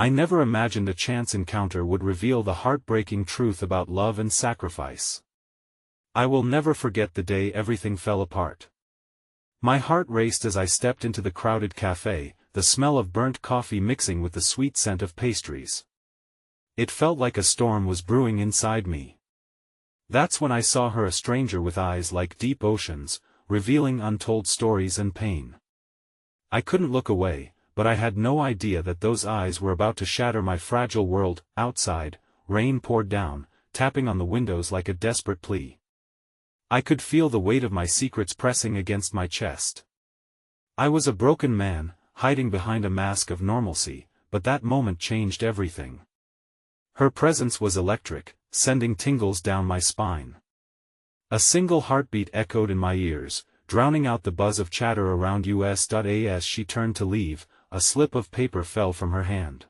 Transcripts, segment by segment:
I never imagined a chance encounter would reveal the heartbreaking truth about love and sacrifice. I will never forget the day everything fell apart. My heart raced as I stepped into the crowded café, the smell of burnt coffee mixing with the sweet scent of pastries. It felt like a storm was brewing inside me. That's when I saw her, a stranger with eyes like deep oceans, revealing untold stories and pain. I couldn't look away, but I had no idea that those eyes were about to shatter my fragile world. Outside, rain poured down, tapping on the windows like a desperate plea. I could feel the weight of my secrets pressing against my chest. I was a broken man, hiding behind a mask of normalcy, but that moment changed everything. Her presence was electric, sending tingles down my spine. A single heartbeat echoed in my ears, drowning out the buzz of chatter around us. As she turned to leave, a slip of paper fell from her hand.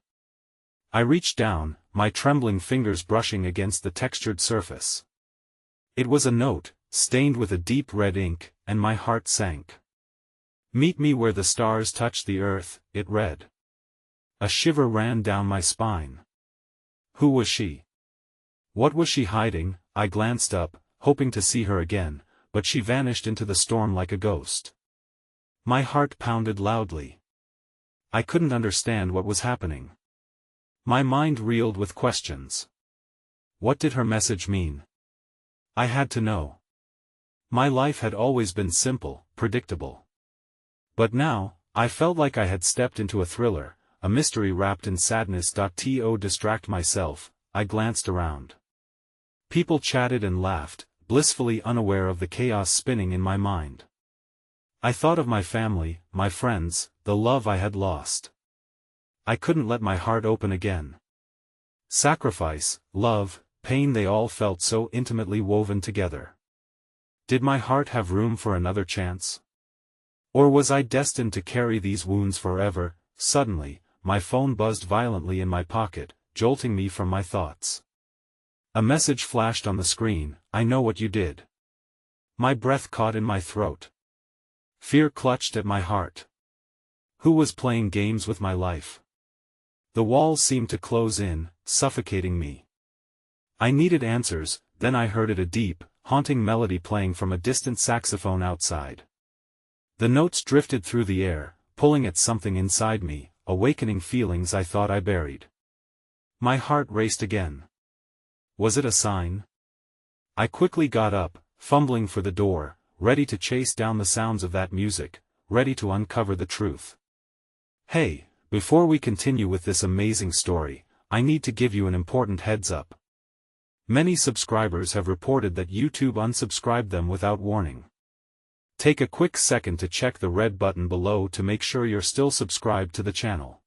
I reached down, my trembling fingers brushing against the textured surface. It was a note, stained with a deep red ink, and my heart sank. "Meet me where the stars touch the earth," it read. A shiver ran down my spine. Who was she? What was she hiding? I glanced up, hoping to see her again, but she vanished into the storm like a ghost. My heart pounded loudly. I couldn't understand what was happening. My mind reeled with questions. What did her message mean? I had to know. My life had always been simple, predictable. But now, I felt like I had stepped into a thriller, a mystery wrapped in sadness. To distract myself, I glanced around. People chatted and laughed, blissfully unaware of the chaos spinning in my mind. I thought of my family, my friends, the love I had lost. I couldn't let my heart open again. Sacrifice, love, pain, they all felt so intimately woven together. Did my heart have room for another chance? Or was I destined to carry these wounds forever? Suddenly, my phone buzzed violently in my pocket, jolting me from my thoughts. A message flashed on the screen: "I know what you did." My breath caught in my throat. Fear clutched at my heart. Who was playing games with my life? The walls seemed to close in, suffocating me. I needed answers. Then I heard a deep, haunting melody playing from a distant saxophone outside. The notes drifted through the air, pulling at something inside me, awakening feelings I thought I buried. My heart raced again. Was it a sign? I quickly got up, fumbling for the door, ready to chase down the sounds of that music, ready to uncover the truth. Hey, before we continue with this amazing story, I need to give you an important heads up. Many subscribers have reported that YouTube unsubscribed them without warning. Take a quick second to check the red button below to make sure you're still subscribed to the channel.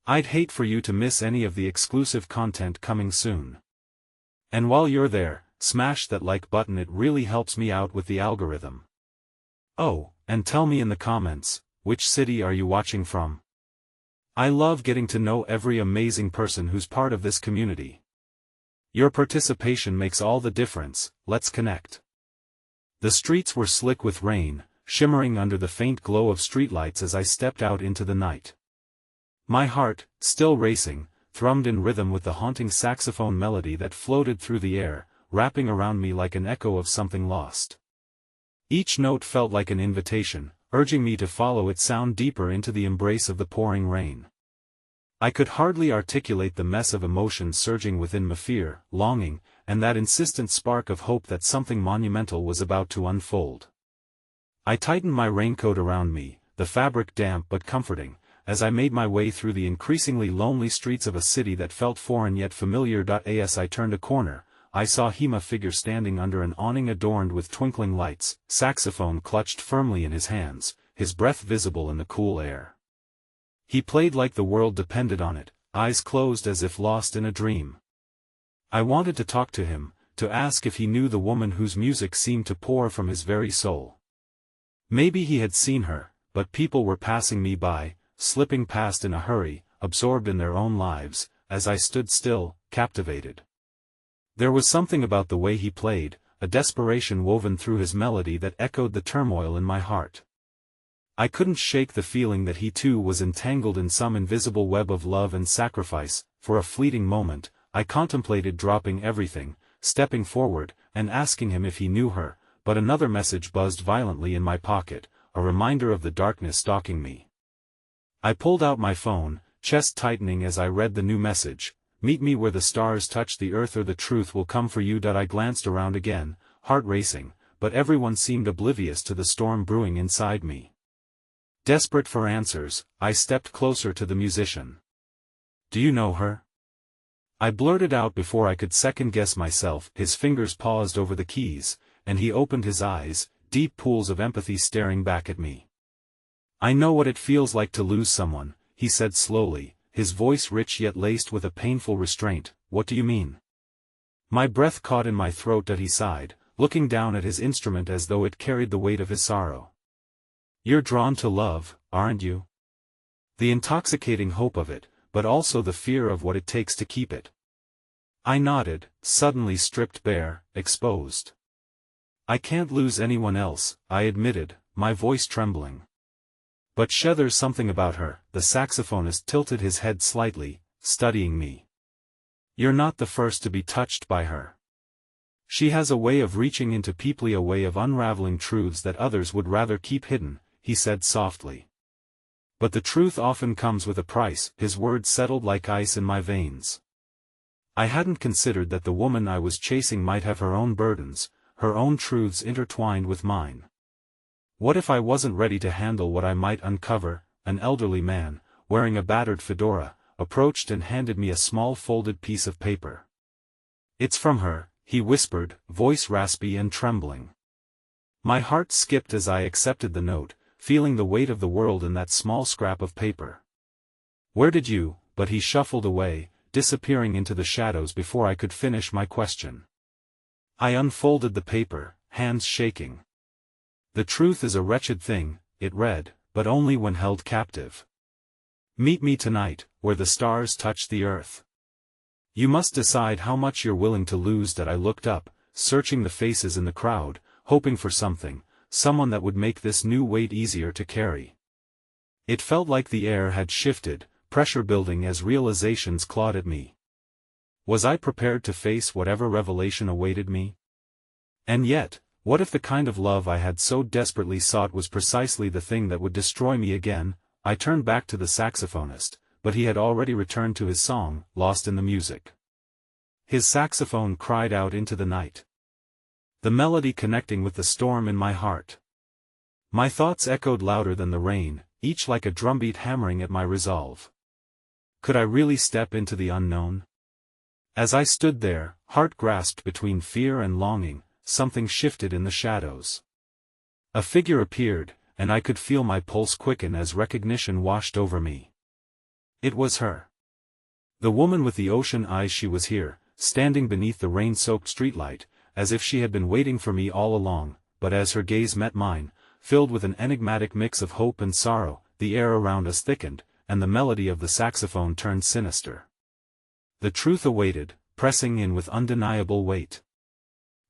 I'd hate for you to miss any of the exclusive content coming soon. And while you're there, smash that like button, it really helps me out with the algorithm. Oh, and tell me in the comments, which city are you watching from? I love getting to know every amazing person who's part of this community. Your participation makes all the difference. Let's connect. The streets were slick with rain, shimmering under the faint glow of streetlights as I stepped out into the night. My heart, still racing, thrummed in rhythm with the haunting saxophone melody that floated through the air, wrapping around me like an echo of something lost. Each note felt like an invitation, urging me to follow its sound deeper into the embrace of the pouring rain. I could hardly articulate the mess of emotions surging within me: fear, longing, and that insistent spark of hope that something monumental was about to unfold. I tightened my raincoat around me, the fabric damp but comforting, as I made my way through the increasingly lonely streets of a city that felt foreign yet familiar. As I turned a corner, I saw a figure standing under an awning adorned with twinkling lights, saxophone clutched firmly in his hands, his breath visible in the cool air. He played like the world depended on it, eyes closed as if lost in a dream. I wanted to talk to him, to ask if he knew the woman whose music seemed to pour from his very soul. Maybe he had seen her, but people were passing me by, slipping past in a hurry, absorbed in their own lives, as I stood still, captivated. There was something about the way he played, a desperation woven through his melody that echoed the turmoil in my heart. I couldn't shake the feeling that he too was entangled in some invisible web of love and sacrifice. For a fleeting moment, I contemplated dropping everything, stepping forward, and asking him if he knew her, but another message buzzed violently in my pocket, a reminder of the darkness stalking me. I pulled out my phone, chest tightening as I read the new message, "Meet me where the stars touch the earth or the truth will come for you." I glanced around again, heart racing, but everyone seemed oblivious to the storm brewing inside me. Desperate for answers, I stepped closer to the musician. "Do you know her?" I blurted out before I could second-guess myself. His fingers paused over the keys, and he opened his eyes, deep pools of empathy staring back at me. "I know what it feels like to lose someone," he said slowly, his voice rich yet laced with a painful restraint. "What do you mean?" My breath caught in my throat. He sighed, looking down at his instrument as though it carried the weight of his sorrow. "You're drawn to love, aren't you? The intoxicating hope of it, but also the fear of what it takes to keep it." I nodded, suddenly stripped bare, exposed. "I can't lose anyone else," I admitted, my voice trembling. "But there's something about her." The saxophonist tilted his head slightly, studying me. "You're not the first to be touched by her. She has a way of reaching into people, a way of unraveling truths that others would rather keep hidden," he said softly. "But the truth often comes with a price." His words settled like ice in my veins. I hadn't considered that the woman I was chasing might have her own burdens, her own truths intertwined with mine. What if I wasn't ready to handle what I might uncover? An elderly man, wearing a battered fedora, approached and handed me a small folded piece of paper. "It's from her," he whispered, voice raspy and trembling. My heart skipped as I accepted the note, feeling the weight of the world in that small scrap of paper. "Where did you?" But he shuffled away, disappearing into the shadows before I could finish my question. I unfolded the paper, hands shaking. "The truth is a wretched thing," it read, "but only when held captive. Meet me tonight, where the stars touch the earth. You must decide how much you're willing to lose." I looked up, searching the faces in the crowd, hoping for someone that would make this new weight easier to carry. It felt like the air had shifted, pressure building as realizations clawed at me. Was I prepared to face whatever revelation awaited me? And yet, what if the kind of love I had so desperately sought was precisely the thing that would destroy me again? I turned back to the saxophonist, but he had already returned to his song, lost in the music. His saxophone cried out into the night, the melody connecting with the storm in my heart. My thoughts echoed louder than the rain, each like a drumbeat hammering at my resolve. Could I really step into the unknown? As I stood there, heart grasped between fear and longing, something shifted in the shadows. A figure appeared, and I could feel my pulse quicken as recognition washed over me. It was her. The woman with the ocean eyes. She was here, standing beneath the rain-soaked streetlight, as if she had been waiting for me all along. But as her gaze met mine, filled with an enigmatic mix of hope and sorrow, the air around us thickened, and the melody of the saxophone turned sinister. The truth awaited, pressing in with undeniable weight.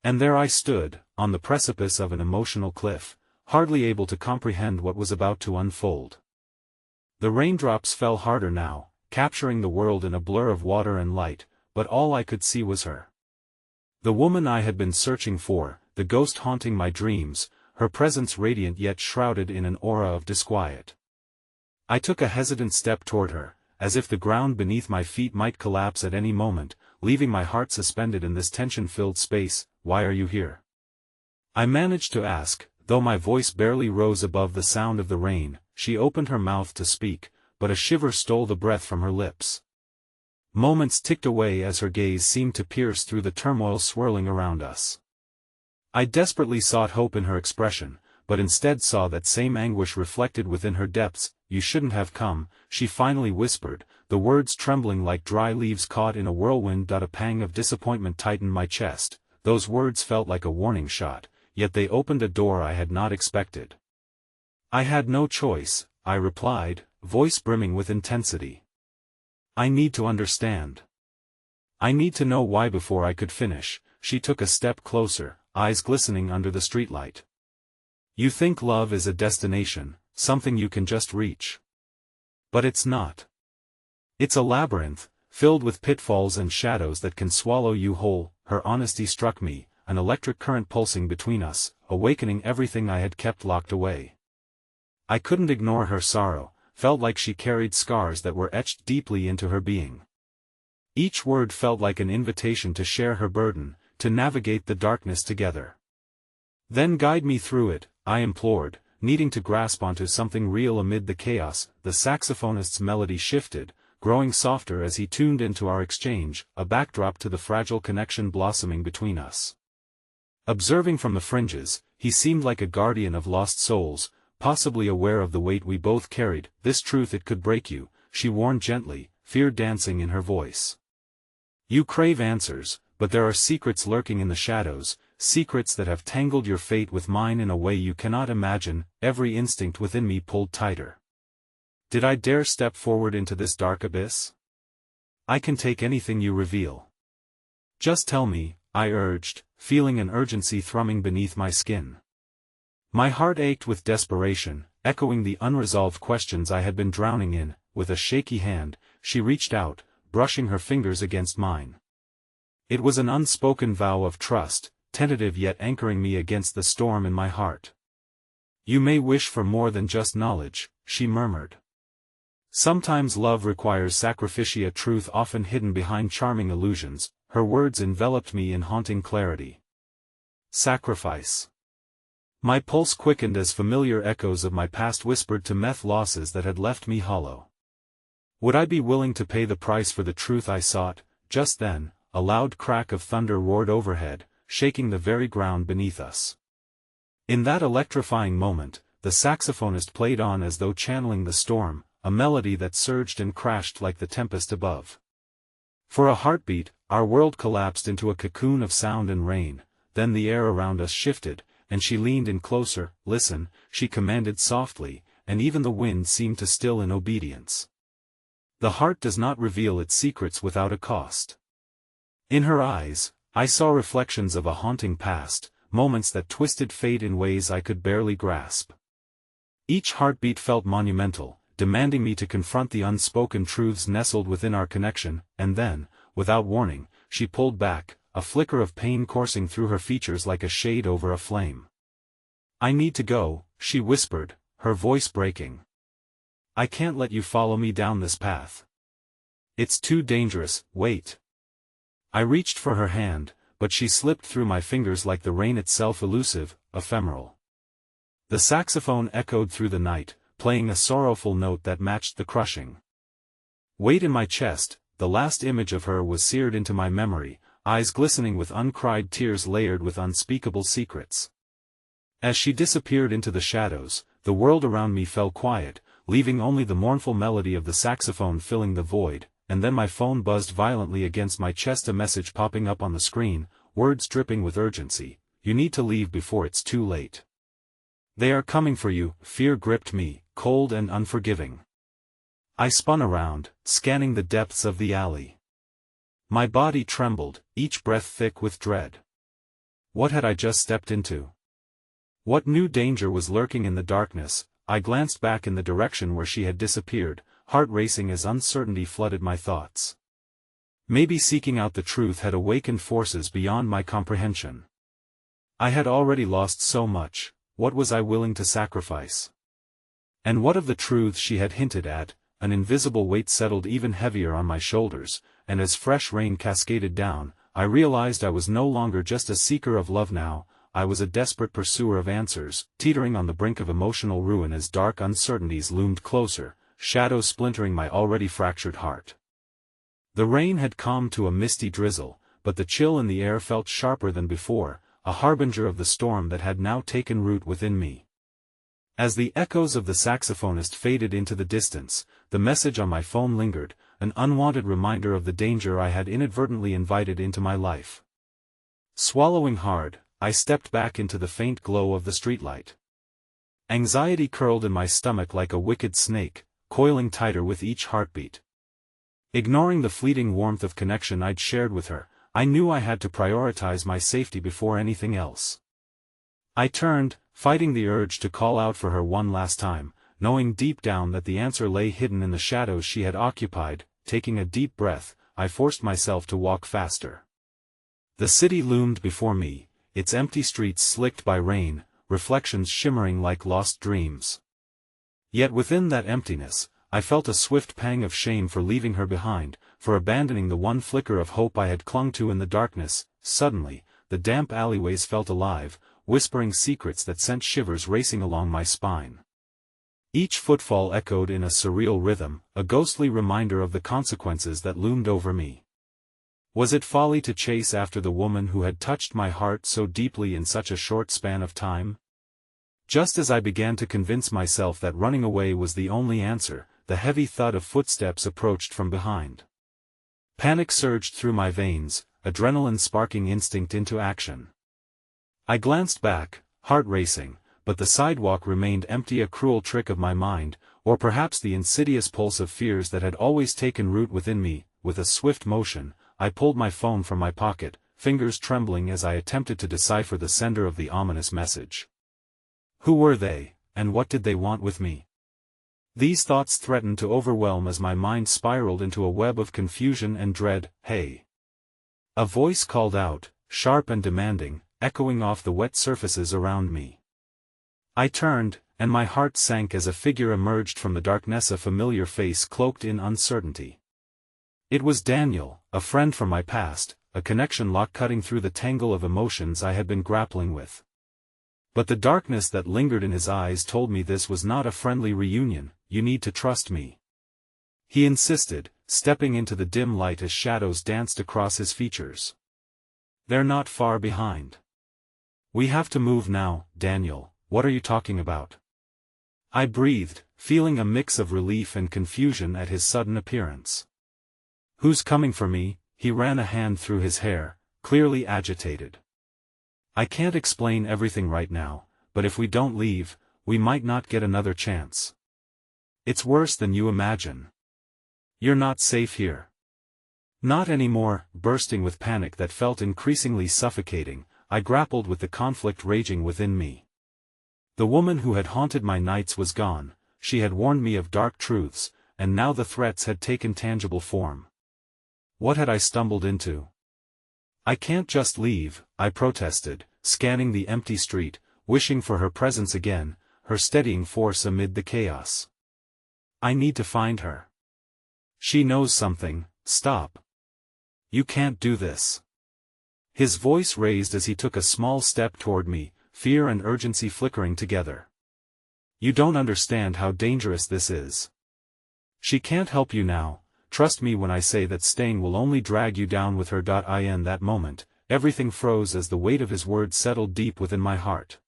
And there I stood, on the precipice of an emotional cliff, hardly able to comprehend what was about to unfold. The raindrops fell harder now, capturing the world in a blur of water and light, but all I could see was her. The woman I had been searching for, the ghost haunting my dreams, her presence radiant yet shrouded in an aura of disquiet. I took a hesitant step toward her, as if the ground beneath my feet might collapse at any moment, leaving my heart suspended in this tension-filled space. "Why are you here?" I managed to ask, though my voice barely rose above the sound of the rain. She opened her mouth to speak, but a shiver stole the breath from her lips. Moments ticked away as her gaze seemed to pierce through the turmoil swirling around us. I desperately sought hope in her expression, but instead saw that same anguish reflected within her depths. "You shouldn't have come," she finally whispered, the words trembling like dry leaves caught in a whirlwind. A pang of disappointment tightened my chest. Those words felt like a warning shot, yet they opened a door I had not expected. "I had no choice," I replied, voice brimming with intensity. "I need to understand. I need to know why." Before I could finish, she took a step closer, eyes glistening under the streetlight. "You think love is a destination, something you can just reach. But it's not. It's a labyrinth, filled with pitfalls and shadows that can swallow you whole. Her honesty struck me, an electric current pulsing between us, awakening everything I had kept locked away. I couldn't ignore her sorrow, felt like she carried scars that were etched deeply into her being. Each word felt like an invitation to share her burden, to navigate the darkness together. Then guide me through it, I implored, needing to grasp onto something real amid the chaos. The saxophonist's melody shifted, growing softer as he tuned into our exchange, a backdrop to the fragile connection blossoming between us. Observing from the fringes, he seemed like a guardian of lost souls, possibly aware of the weight we both carried. This truth, it could break you, she warned gently, fear dancing in her voice. You crave answers, but there are secrets lurking in the shadows, secrets that have tangled your fate with mine in a way you cannot imagine. Every instinct within me pulled tighter. Did I dare step forward into this dark abyss? I can take anything you reveal. Just tell me, I urged, feeling an urgency thrumming beneath my skin. My heart ached with desperation, echoing the unresolved questions I had been drowning in. With a shaky hand, she reached out, brushing her fingers against mine. It was an unspoken vow of trust, tentative yet anchoring me against the storm in my heart. You may wish for more than just knowledge, she murmured. Sometimes love requires sacrifice, a truth often hidden behind charming illusions. Her words enveloped me in haunting clarity. Sacrifice. My pulse quickened as familiar echoes of my past whispered to meth losses that had left me hollow. Would I be willing to pay the price for the truth I sought? Just then, a loud crack of thunder roared overhead, shaking the very ground beneath us. In that electrifying moment, the saxophonist played on as though channeling the storm, a melody that surged and crashed like the tempest above. For a heartbeat, our world collapsed into a cocoon of sound and rain. Then the air around us shifted, and she leaned in closer. Listen, she commanded softly, and even the wind seemed to still in obedience. The heart does not reveal its secrets without a cost. In her eyes, I saw reflections of a haunting past, moments that twisted fate in ways I could barely grasp. Each heartbeat felt monumental, demanding me to confront the unspoken truths nestled within our connection. And then, without warning, she pulled back, a flicker of pain coursing through her features like a shade over a flame. I need to go, she whispered, her voice breaking. I can't let you follow me down this path. It's too dangerous. Wait. I reached for her hand, but she slipped through my fingers like the rain itself, elusive, ephemeral. The saxophone echoed through the night, playing a sorrowful note that matched the crushing weight in my chest. The last image of her was seared into my memory, eyes glistening with uncried tears layered with unspeakable secrets. As she disappeared into the shadows, the world around me fell quiet, leaving only the mournful melody of the saxophone filling the void. And then my phone buzzed violently against my chest, a message popping up on the screen, words dripping with urgency. You need to leave before it's too late. They are coming for you. Fear gripped me, cold and unforgiving. I spun around, scanning the depths of the alley. My body trembled, each breath thick with dread. What had I just stepped into? What new danger was lurking in the darkness? I glanced back in the direction where she had disappeared, heart racing as uncertainty flooded my thoughts. Maybe seeking out the truth had awakened forces beyond my comprehension. I had already lost so much. What was I willing to sacrifice? And what of the truths she had hinted at? An invisible weight settled even heavier on my shoulders, and as fresh rain cascaded down, I realized I was no longer just a seeker of love now. I was a desperate pursuer of answers, teetering on the brink of emotional ruin as dark uncertainties loomed closer, shadows splintering my already fractured heart. The rain had calmed to a misty drizzle, but the chill in the air felt sharper than before, a harbinger of the storm that had now taken root within me. As the echoes of the saxophonist faded into the distance, the message on my phone lingered, an unwanted reminder of the danger I had inadvertently invited into my life. Swallowing hard, I stepped back into the faint glow of the streetlight. Anxiety curled in my stomach like a wicked snake, coiling tighter with each heartbeat. Ignoring the fleeting warmth of connection I'd shared with her, I knew I had to prioritize my safety before anything else. I turned, fighting the urge to call out for her one last time, knowing deep down that the answer lay hidden in the shadows she had occupied. Taking a deep breath, I forced myself to walk faster. The city loomed before me, its empty streets slicked by rain, reflections shimmering like lost dreams. Yet within that emptiness, I felt a swift pang of shame for leaving her behind, for abandoning the one flicker of hope I had clung to in the darkness. Suddenly, the damp alleyways felt alive, whispering secrets that sent shivers racing along my spine. Each footfall echoed in a surreal rhythm, a ghostly reminder of the consequences that loomed over me. Was it folly to chase after the woman who had touched my heart so deeply in such a short span of time? Just as I began to convince myself that running away was the only answer, the heavy thud of footsteps approached from behind. Panic surged through my veins, adrenaline sparking instinct into action. I glanced back, heart racing, but the sidewalk remained empty, a cruel trick of my mind, or perhaps the insidious pulse of fears that had always taken root within me. With a swift motion, I pulled my phone from my pocket, fingers trembling as I attempted to decipher the sender of the ominous message. Who were they, and what did they want with me? These thoughts threatened to overwhelm as my mind spiraled into a web of confusion and dread. "Hey!" A voice called out, sharp and demanding, echoing off the wet surfaces around me. I turned, and my heart sank as a figure emerged from the darkness, a familiar face cloaked in uncertainty. It was Daniel, a friend from my past, a connection lock cutting through the tangle of emotions I had been grappling with. But the darkness that lingered in his eyes told me this was not a friendly reunion. "You need to trust me," he insisted, stepping into the dim light as shadows danced across his features. "They're not far behind. We have to move now." "Daniel, what are you talking about?" I breathed, feeling a mix of relief and confusion at his sudden appearance. "Who's coming for me?" He ran a hand through his hair, clearly agitated. "I can't explain everything right now, but if we don't leave, we might not get another chance. It's worse than you imagine. You're not safe here." "Not anymore." Bursting with panic that felt increasingly suffocating, I grappled with the conflict raging within me. The woman who had haunted my nights was gone, she had warned me of dark truths, and now the threats had taken tangible form. What had I stumbled into? "I can't just leave," I protested, scanning the empty street, wishing for her presence again, her steadying force amid the chaos. "I need to find her. She knows something." "Stop. You can't do this." His voice raised as he took a small step toward me, fear and urgency flickering together. "You don't understand how dangerous this is. She can't help you now. Trust me when I say that staying will only drag you down with her." In that moment, everything froze as the weight of his words settled deep within my heart.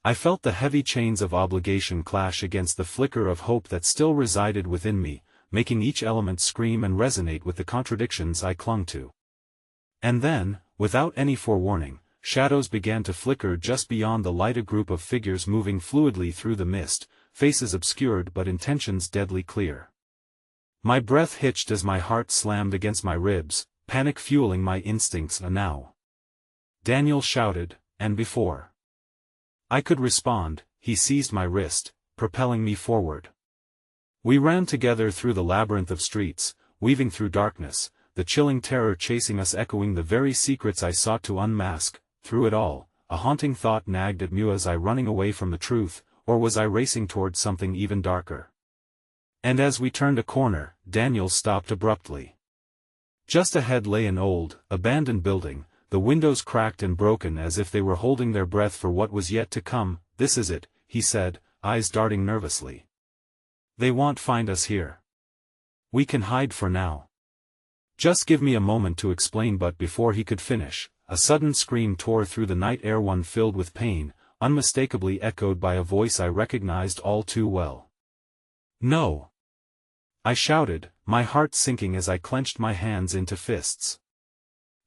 I felt the heavy chains of obligation clash against the flicker of hope that still resided within me, making each element scream and resonate with the contradictions I clung to. And then, without any forewarning, shadows began to flicker just beyond the light, a group of figures moving fluidly through the mist, faces obscured but intentions deadly clear. My breath hitched as my heart slammed against my ribs, panic fueling my instincts. "Now!" Daniel shouted, and before I could respond, he seized my wrist, propelling me forward. We ran together through the labyrinth of streets, weaving through darkness, the chilling terror chasing us, echoing the very secrets I sought to unmask. Through it all, a haunting thought nagged at me: was I running away from the truth, or was I racing toward something even darker? And as we turned a corner, Daniel stopped abruptly. Just ahead lay an old, abandoned building, the windows cracked and broken as if they were holding their breath for what was yet to come. "This is it," he said, eyes darting nervously. "They won't find us here. We can hide for now. Just give me a moment to explain." But before he could finish, a sudden scream tore through the night air, one filled with pain, unmistakably echoed by a voice I recognized all too well. "No!" I shouted, my heart sinking as I clenched my hands into fists.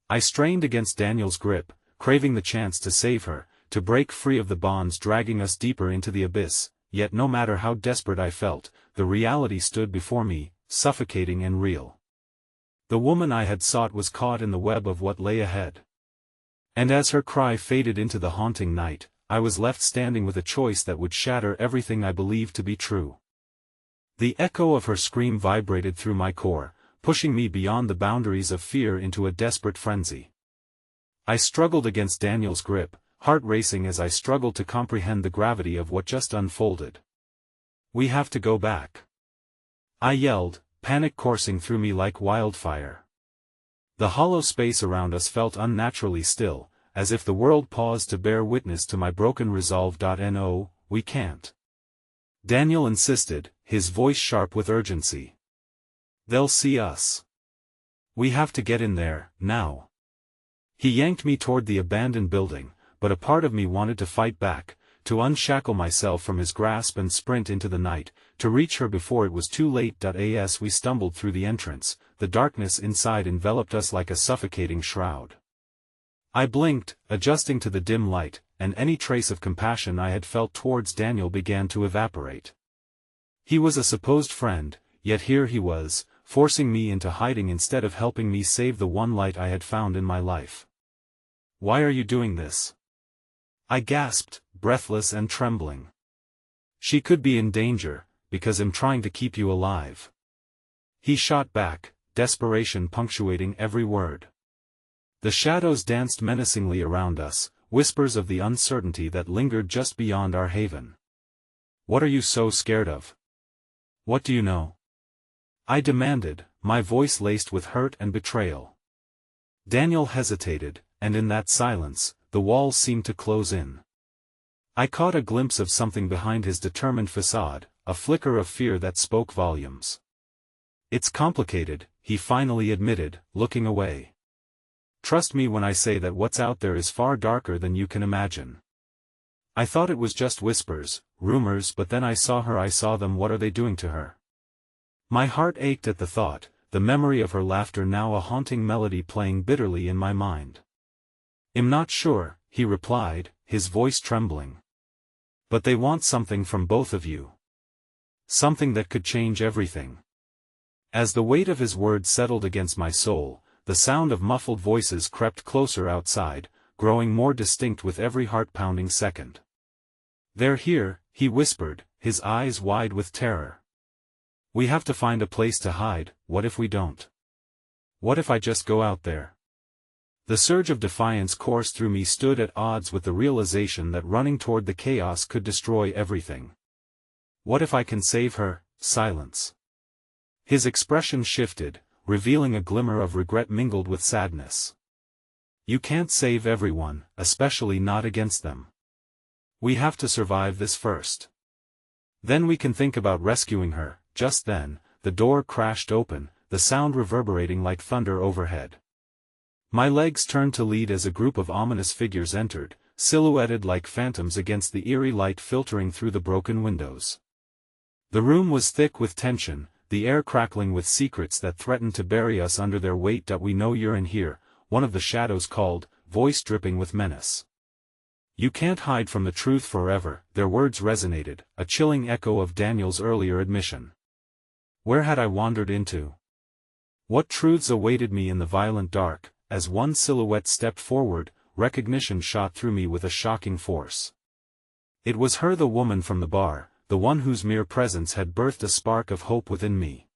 I strained against Daniel's grip, craving the chance to save her, to break free of the bonds dragging us deeper into the abyss. Yet no matter how desperate I felt, the reality stood before me, suffocating and real. The woman I had sought was caught in the web of what lay ahead. And as her cry faded into the haunting night, I was left standing with a choice that would shatter everything I believed to be true. The echo of her scream vibrated through my core, pushing me beyond the boundaries of fear into a desperate frenzy. I struggled against Daniel's grip, heart racing as I struggled to comprehend the gravity of what just unfolded. "We have to go back," I yelled, panic coursing through me like wildfire. The hollow space around us felt unnaturally still, as if the world paused to bear witness to my broken resolve. No, we can't. Daniel insisted, his voice sharp with urgency. "They'll see us. We have to get in there, now." He yanked me toward the abandoned building, but a part of me wanted to fight back, to unshackle myself from his grasp and sprint into the night, to reach her before it was too late. As we stumbled through the entrance, the darkness inside enveloped us like a suffocating shroud. I blinked, adjusting to the dim light, and any trace of compassion I had felt towards Daniel began to evaporate. He was a supposed friend, yet here he was, forcing me into hiding instead of helping me save the one light I had found in my life. "Why are you doing this?" I gasped, breathless and trembling. "She could be in danger, because I'm trying to keep you alive." He shot back, desperation punctuating every word. The shadows danced menacingly around us, whispers of the uncertainty that lingered just beyond our haven. "What are you so scared of? What do you know?" I demanded, my voice laced with hurt and betrayal. Daniel hesitated, and in that silence, the walls seemed to close in. I caught a glimpse of something behind his determined facade, a flicker of fear that spoke volumes. "It's complicated," he finally admitted, looking away. "Trust me when I say that what's out there is far darker than you can imagine." I thought it was just whispers, rumors, but then I saw her. I saw them. What are they doing to her? My heart ached at the thought, the memory of her laughter now a haunting melody playing bitterly in my mind. "I'm not sure," he replied, his voice trembling. "But they want something from both of you. Something that could change everything." As the weight of his words settled against my soul, the sound of muffled voices crept closer outside, growing more distinct with every heart-pounding second. "They're here," he whispered, his eyes wide with terror. "We have to find a place to hide. What if we don't? What if I just go out there?" The surge of defiance coursed through me, stood at odds with the realization that running toward the chaos could destroy everything. "What if I can save her?" Silence. His expression shifted, revealing a glimmer of regret mingled with sadness. "You can't save everyone, especially not against them. We have to survive this first. Then we can think about rescuing her." Just then, the door crashed open, the sound reverberating like thunder overhead. My legs turned to lead as a group of ominous figures entered, silhouetted like phantoms against the eerie light filtering through the broken windows. The room was thick with tension, the air crackling with secrets that threatened to bury us under their weight. "We know you're in here," one of the shadows called, voice dripping with menace. "You can't hide from the truth forever." Their words resonated, a chilling echo of Daniel's earlier admission. Where had I wandered into? What truths awaited me in the violent dark? As one silhouette stepped forward, recognition shot through me with a shocking force. It was her, the woman from the bar, the one whose mere presence had birthed a spark of hope within me.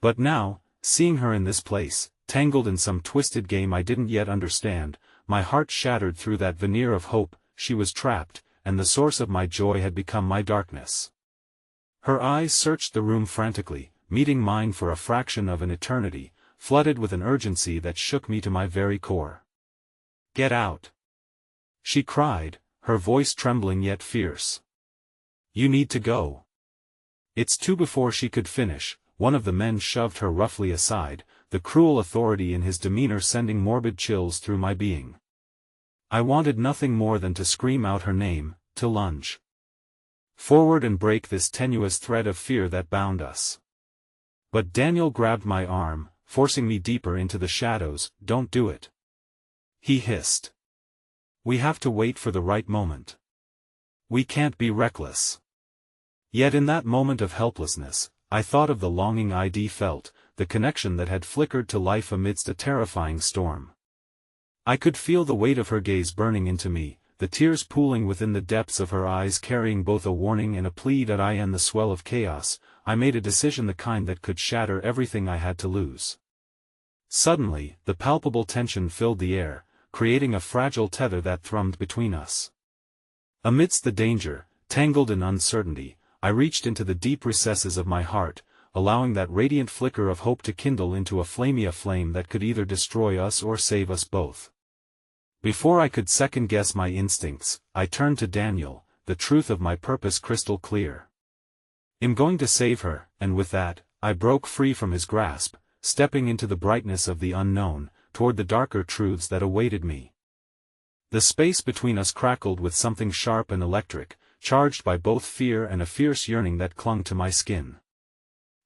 But now, seeing her in this place, tangled in some twisted game I didn't yet understand, my heart shattered through that veneer of hope. She was trapped, and the source of my joy had become my darkness. Her eyes searched the room frantically, meeting mine for a fraction of an eternity, flooded with an urgency that shook me to my very core. "Get out!" she cried, her voice trembling yet fierce. "You need to go." "It's two." Before she could finish, one of the men shoved her roughly aside, the cruel authority in his demeanor sending morbid chills through my being. I wanted nothing more than to scream out her name, to lunge forward and break this tenuous thread of fear that bound us. But Daniel grabbed my arm, forcing me deeper into the shadows. "Don't do it," he hissed. "We have to wait for the right moment. We can't be reckless." Yet in that moment of helplessness, I thought of the longing I'd felt, the connection that had flickered to life amidst a terrifying storm. I could feel the weight of her gaze burning into me, the tears pooling within the depths of her eyes carrying both a warning and a plea that I end the swell of chaos, I made a decision, the kind that could shatter everything I had to lose. Suddenly, the palpable tension filled the air, creating a fragile tether that thrummed between us. Amidst the danger, tangled in uncertainty, I reached into the deep recesses of my heart, allowing that radiant flicker of hope to kindle into a flame that could either destroy us or save us both. Before I could second-guess my instincts, I turned to Daniel, the truth of my purpose crystal clear. I'm going to save her, and with that, I broke free from his grasp, stepping into the brightness of the unknown, toward the darker truths that awaited me. The space between us crackled with something sharp and electric, charged by both fear and a fierce yearning that clung to my skin.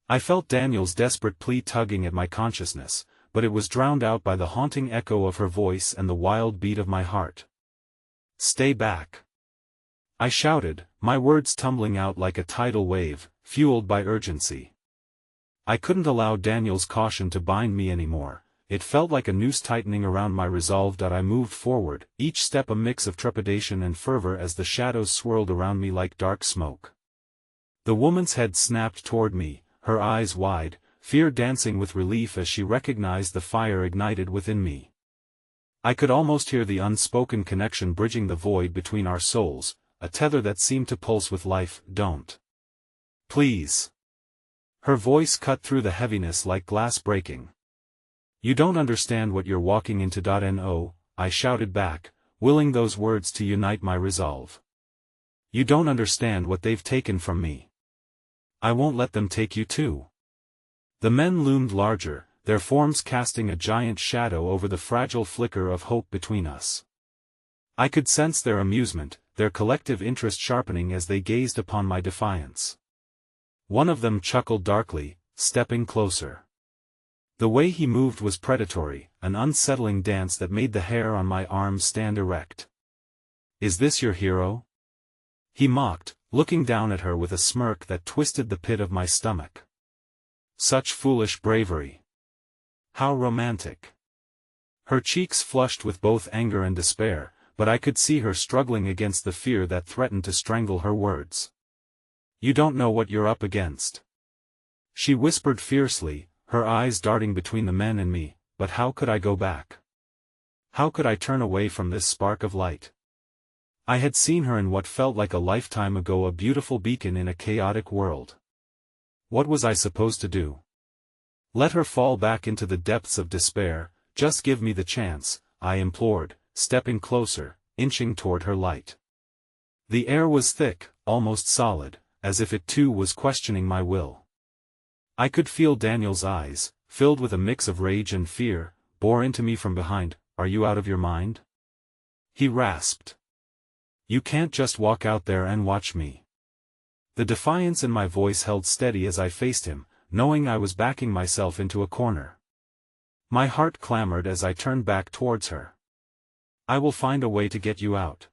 I felt Daniel's desperate plea tugging at my consciousness, but it was drowned out by the haunting echo of her voice and the wild beat of my heart. "Stay back!" I shouted, my words tumbling out like a tidal wave, fueled by urgency. I couldn't allow Daniel's caution to bind me anymore. It felt like a noose tightening around my resolve. I moved forward, each step a mix of trepidation and fervor as the shadows swirled around me like dark smoke. The woman's head snapped toward me, her eyes wide, fear dancing with relief as she recognized the fire ignited within me. I could almost hear the unspoken connection bridging the void between our souls, a tether that seemed to pulse with life. "Don't. Please." Her voice cut through the heaviness like glass breaking. "You don't understand what you're walking into." No, I shouted back, willing those words to unite my resolve. "You don't understand what they've taken from me. I won't let them take you too." The men loomed larger, their forms casting a giant shadow over the fragile flicker of hope between us. I could sense their amusement, their collective interest sharpening as they gazed upon my defiance. One of them chuckled darkly, stepping closer. The way he moved was predatory, an unsettling dance that made the hair on my arms stand erect. "Is this your hero?" he mocked, looking down at her with a smirk that twisted the pit of my stomach. Such foolish bravery. How romantic. Her cheeks flushed with both anger and despair, but I could see her struggling against the fear that threatened to strangle her words. "You don't know what you're up against," she whispered fiercely, her eyes darting between the men and me. But how could I go back? How could I turn away from this spark of light? I had seen her in what felt like a lifetime ago, a beautiful beacon in a chaotic world. What was I supposed to do? Let her fall back into the depths of despair? "Just give me the chance," I implored, stepping closer, inching toward her light. The air was thick, almost solid, as if it too was questioning my will. I could feel Daniel's eyes, filled with a mix of rage and fear, bore into me from behind. "Are you out of your mind?" he rasped. "You can't just walk out there and watch me." The defiance in my voice held steady as I faced him, knowing I was backing myself into a corner. My heart clamored as I turned back towards her. "I will find a way to get you out.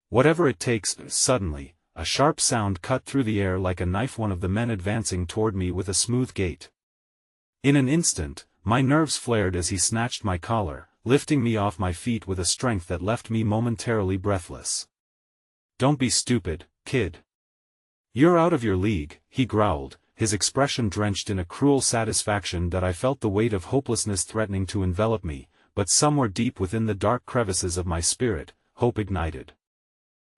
Whatever it takes." Suddenly, a sharp sound cut through the air like a knife, one of the men advancing toward me with a smooth gait. In an instant, my nerves flared as he snatched my collar, lifting me off my feet with a strength that left me momentarily breathless. "Don't be stupid, kid. You're out of your league," he growled, his expression drenched in a cruel satisfaction that I felt the weight of hopelessness threatening to envelop me, but somewhere deep within the dark crevices of my spirit, hope ignited.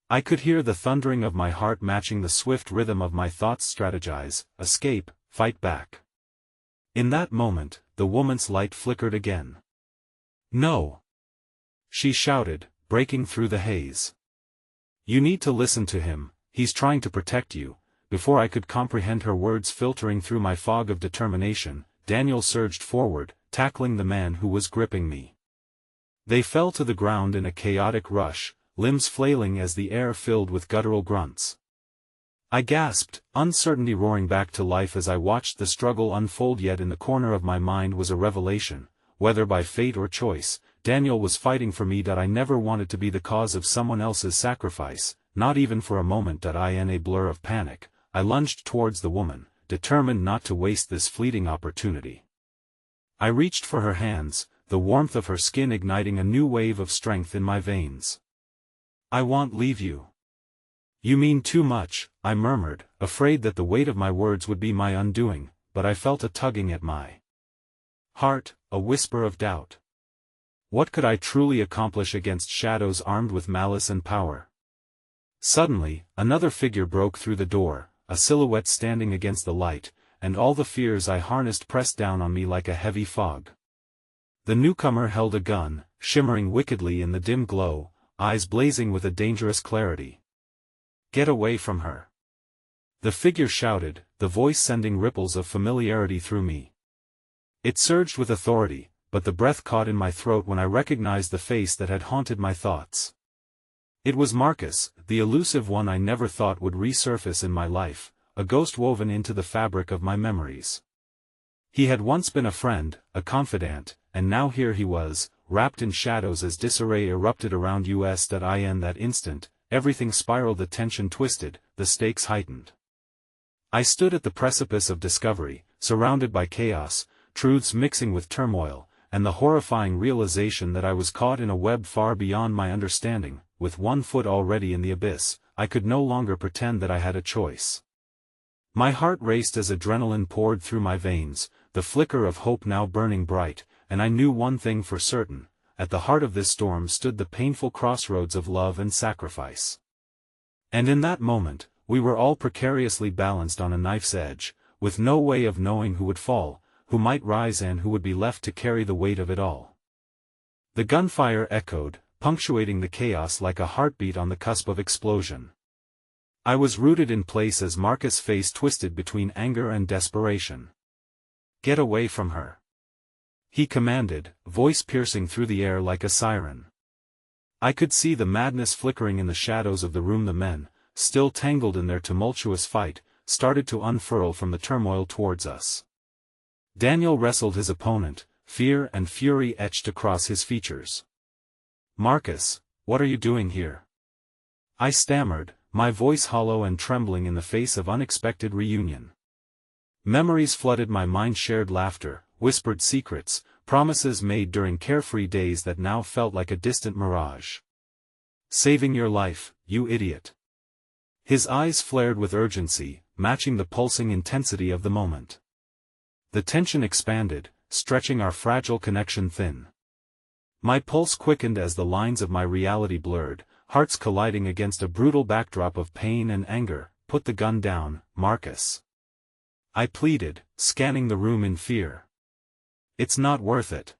I could hear the thundering of my heart matching the swift rhythm of my thoughts. Strategize, escape, fight back. In that moment, the woman's light flickered again. "No!" she shouted, breaking through the haze. "You need to listen to him. He's trying to protect you." Before I could comprehend her words filtering through my fog of determination, Daniel surged forward, tackling the man who was gripping me. They fell to the ground in a chaotic rush, limbs flailing as the air filled with guttural grunts. I gasped, uncertainty roaring back to life as I watched the struggle unfold. Yet in the corner of my mind was a revelation. Whether by fate or choice, Daniel was fighting for me. I never wanted to be the cause of someone else's sacrifice, not even for a moment. In a blur of panic, I lunged towards the woman, determined not to waste this fleeting opportunity. I reached for her hands, the warmth of her skin igniting a new wave of strength in my veins. I won't leave you. You mean too much, I murmured, afraid that the weight of my words would be my undoing, but I felt a tugging at my heart, a whisper of doubt. What could I truly accomplish against shadows armed with malice and power? Suddenly, another figure broke through the door, a silhouette standing against the light, and all the fears I harnessed pressed down on me like a heavy fog. The newcomer held a gun, shimmering wickedly in the dim glow, eyes blazing with a dangerous clarity. Get away from her! The figure shouted, the voice sending ripples of familiarity through me. It surged with authority, but the breath caught in my throat when I recognized the face that had haunted my thoughts. It was Marcus, the elusive one I never thought would resurface in my life, a ghost woven into the fabric of my memories. He had once been a friend, a confidant, and now here he was, wrapped in shadows as disarray erupted around us. In that instant, everything spiraled, the tension twisted, the stakes heightened. I stood at the precipice of discovery, surrounded by chaos, truths mixing with turmoil, and the horrifying realization that I was caught in a web far beyond my understanding. With one foot already in the abyss, I could no longer pretend that I had a choice. My heart raced as adrenaline poured through my veins, the flicker of hope now burning bright, and I knew one thing for certain: at the heart of this storm stood the painful crossroads of love and sacrifice. And in that moment, we were all precariously balanced on a knife's edge, with no way of knowing who would fall, who might rise, and who would be left to carry the weight of it all. The gunfire echoed, punctuating the chaos like a heartbeat on the cusp of explosion. I was rooted in place as Marcus' face twisted between anger and desperation. Get away from her! He commanded, voice piercing through the air like a siren. I could see the madness flickering in the shadows of the room. The men, still tangled in their tumultuous fight, started to unfurl from the turmoil towards us. Daniel wrestled his opponent, fear and fury etched across his features. Marcus, what are you doing here? I stammered, my voice hollow and trembling in the face of unexpected reunion. Memories flooded my mind, shared laughter, whispered secrets, promises made during carefree days that now felt like a distant mirage. Saving your life, you idiot! His eyes flared with urgency, matching the pulsing intensity of the moment. The tension expanded, stretching our fragile connection thin. My pulse quickened as the lines of my reality blurred, hearts colliding against a brutal backdrop of pain and anger. Put the gun down, Marcus. I pleaded, scanning the room in fear. It's not worth it.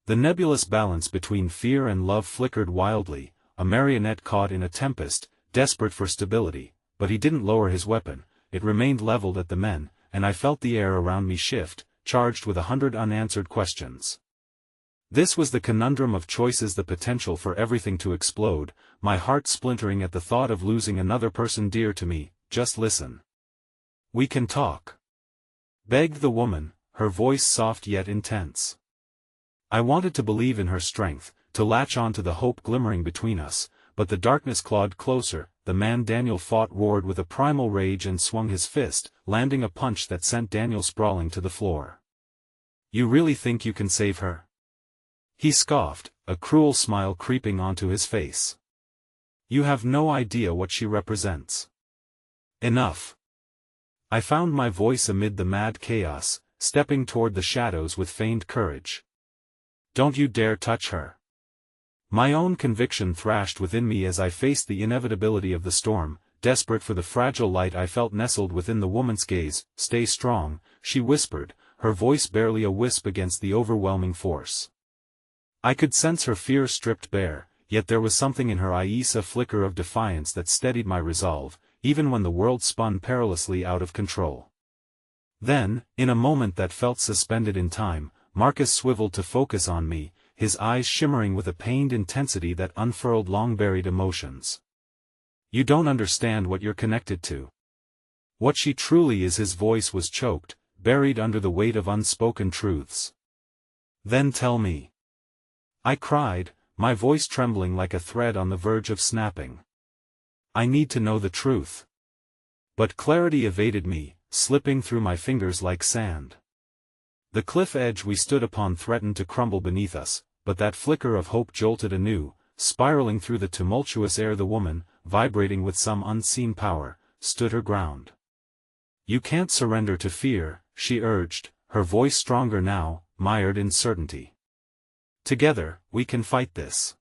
The nebulous balance between fear and love flickered wildly, a marionette caught in a tempest, desperate for stability, but he didn't lower his weapon. It remained leveled at the men, and I felt the air around me shift, charged with 100 unanswered questions. This was the conundrum of choices, the potential for everything to explode, my heart splintering at the thought of losing another person dear to me. Just listen. We can talk, begged the woman, her voice soft yet intense. I wanted to believe in her strength, to latch on to the hope glimmering between us, but the darkness clawed closer. The man Daniel fought roared with a primal rage and swung his fist, landing a punch that sent Daniel sprawling to the floor. You really think you can save her? He scoffed, a cruel smile creeping onto his face. You have no idea what she represents. Enough. I found my voice amid the mad chaos, stepping toward the shadows with feigned courage. Don't you dare touch her. My own conviction thrashed within me as I faced the inevitability of the storm, desperate for the fragile light I felt nestled within the woman's gaze. Stay strong, she whispered, her voice barely a wisp against the overwhelming force. I could sense her fear stripped bare, yet there was something in her eyes, a flicker of defiance that steadied my resolve, even when the world spun perilously out of control. Then, in a moment that felt suspended in time, Marcus swiveled to focus on me, his eyes shimmering with a pained intensity that unfurled long-buried emotions. You don't understand what you're connected to. What she truly is. His voice was choked, buried under the weight of unspoken truths. Then tell me. I cried, my voice trembling like a thread on the verge of snapping. I need to know the truth. But clarity evaded me, slipping through my fingers like sand. The cliff edge we stood upon threatened to crumble beneath us, but that flicker of hope jolted anew, spiraling through the tumultuous air. The woman, vibrating with some unseen power, stood her ground. "You can't surrender to fear," she urged, her voice stronger now, mired in certainty. "Together, we can fight this.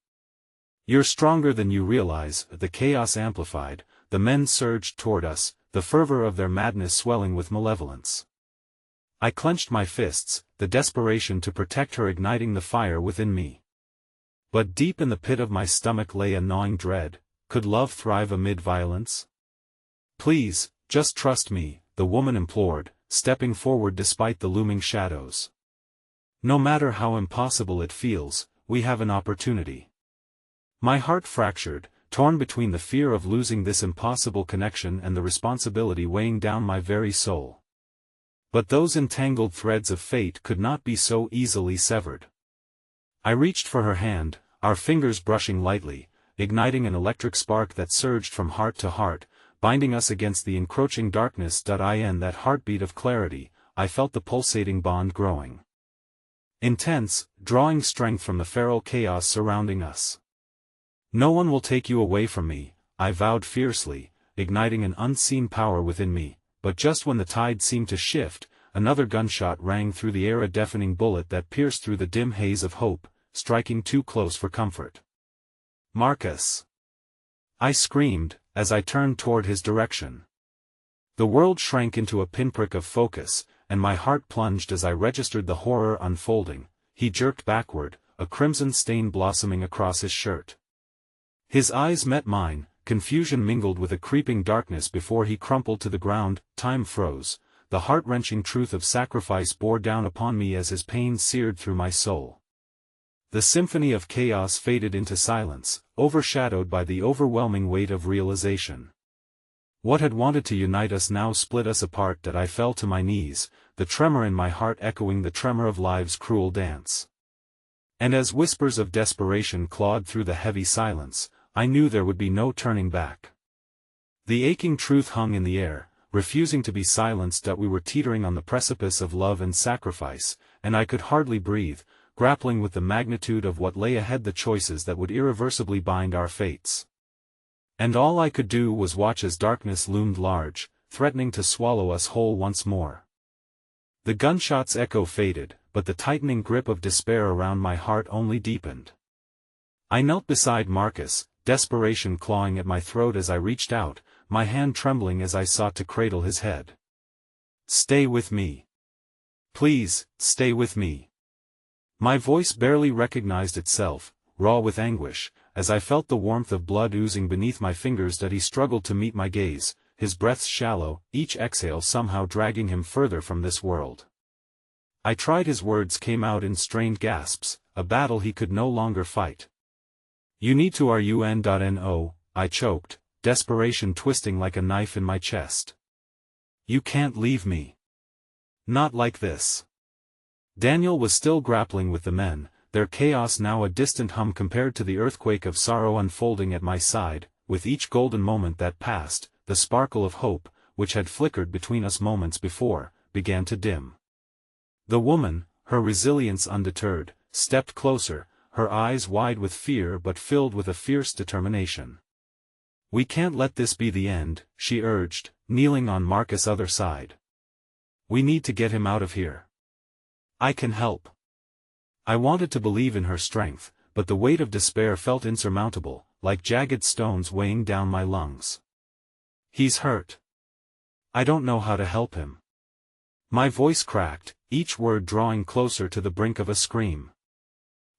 You're stronger than you realize." The chaos amplified, the men surged toward us, the fervor of their madness swelling with malevolence. I clenched my fists, the desperation to protect her igniting the fire within me. But deep in the pit of my stomach lay a gnawing dread. Could love thrive amid violence? "Please, just trust me," the woman implored, stepping forward despite the looming shadows. "No matter how impossible it feels, we have an opportunity." My heart fractured, torn between the fear of losing this impossible connection and the responsibility weighing down my very soul. But those entangled threads of fate could not be so easily severed. I reached for her hand, our fingers brushing lightly, igniting an electric spark that surged from heart to heart, binding us against the encroaching darkness. In that heartbeat of clarity, I felt the pulsating bond growing. Intense, drawing strength from the feral chaos surrounding us. "No one will take you away from me," I vowed fiercely, igniting an unseen power within me. But just when the tide seemed to shift, another gunshot rang through the air, a deafening bullet that pierced through the dim haze of hope, striking too close for comfort. "Marcus!" I screamed, as I turned toward his direction. The world shrank into a pinprick of focus, and my heart plunged as I registered the horror unfolding. He jerked backward, a crimson stain blossoming across his shirt. His eyes met mine, confusion mingled with a creeping darkness before he crumpled to the ground. Time froze, the heart-wrenching truth of sacrifice bore down upon me as his pain seared through my soul. The symphony of chaos faded into silence, overshadowed by the overwhelming weight of realization. What had wanted to unite us now split us apart. I fell to my knees, the tremor in my heart echoing the tremor of life's cruel dance. And as whispers of desperation clawed through the heavy silence, I knew there would be no turning back. The aching truth hung in the air, refusing to be silenced. We were teetering on the precipice of love and sacrifice, and I could hardly breathe, grappling with the magnitude of what lay ahead, the choices that would irreversibly bind our fates. And all I could do was watch as darkness loomed large, threatening to swallow us whole once more. The gunshots' echo faded, but the tightening grip of despair around my heart only deepened. I knelt beside Marcus, desperation clawing at my throat as I reached out, my hand trembling as I sought to cradle his head. "Stay with me. Please, stay with me." My voice barely recognized itself, raw with anguish, as I felt the warmth of blood oozing beneath my fingers. He struggled to meet my gaze, his breaths shallow, each exhale somehow dragging him further from this world. I tried. His words came out in strained gasps, a battle he could no longer fight. "You need to run.no, I choked, desperation twisting like a knife in my chest. "You can't leave me. Not like this." Daniel was still grappling with the men, their chaos now a distant hum compared to the earthquake of sorrow unfolding at my side. With each golden moment that passed, the sparkle of hope, which had flickered between us moments before, began to dim. The woman, her resilience undeterred, stepped closer, her eyes wide with fear but filled with a fierce determination. "We can't let this be the end," she urged, kneeling on Marcus' other side. "We need to get him out of here. I can help." I wanted to believe in her strength, but the weight of despair felt insurmountable, like jagged stones weighing down my lungs. "He's hurt. I don't know how to help him." My voice cracked, each word drawing closer to the brink of a scream.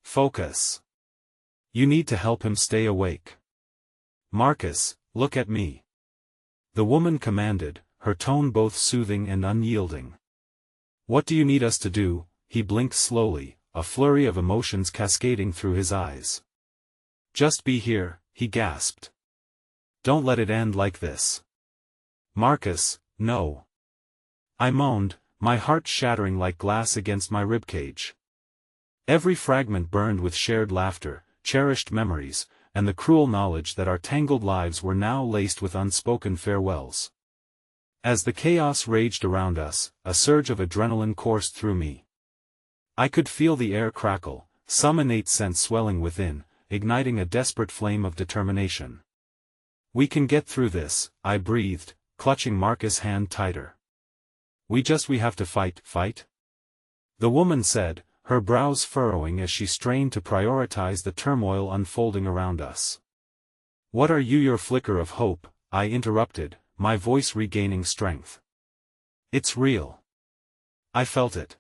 "Focus. You need to help him stay awake. Marcus, look at me." The woman commanded, her tone both soothing and unyielding. "What do you need us to do?" He blinked slowly, a flurry of emotions cascading through his eyes. "Just be here," he gasped. "Don't let it end like this." "Marcus, no." I moaned, my heart shattering like glass against my ribcage. Every fragment burned with shared laughter, cherished memories, and the cruel knowledge that our tangled lives were now laced with unspoken farewells. As the chaos raged around us, a surge of adrenaline coursed through me. I could feel the air crackle, some innate sense swelling within, igniting a desperate flame of determination. "We can get through this," I breathed, clutching Marcus' hand tighter. We have to fight?" The woman said, her brows furrowing as she strained to prioritize the turmoil unfolding around us. "What are you, your flicker of hope?" I interrupted, my voice regaining strength. "It's real. I felt it.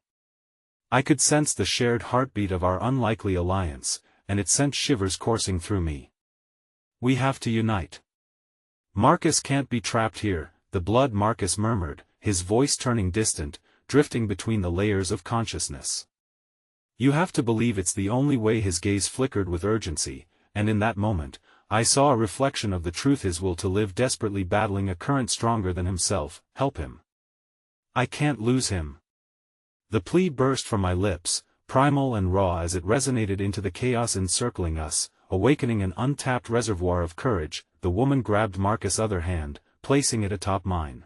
I could sense the shared heartbeat of our unlikely alliance, and it sent shivers coursing through me. We have to unite. Marcus can't be trapped here," the blood Marcus murmured, his voice turning distant, drifting between the layers of consciousness. "You have to believe it's the only way." His gaze flickered with urgency, and in that moment, I saw a reflection of the truth: his will to live, desperately battling a current stronger than himself. "Help him. I can't lose him." The plea burst from my lips, primal and raw as it resonated into the chaos encircling us, awakening an untapped reservoir of courage. The woman grabbed Marcus' other hand, placing it atop mine.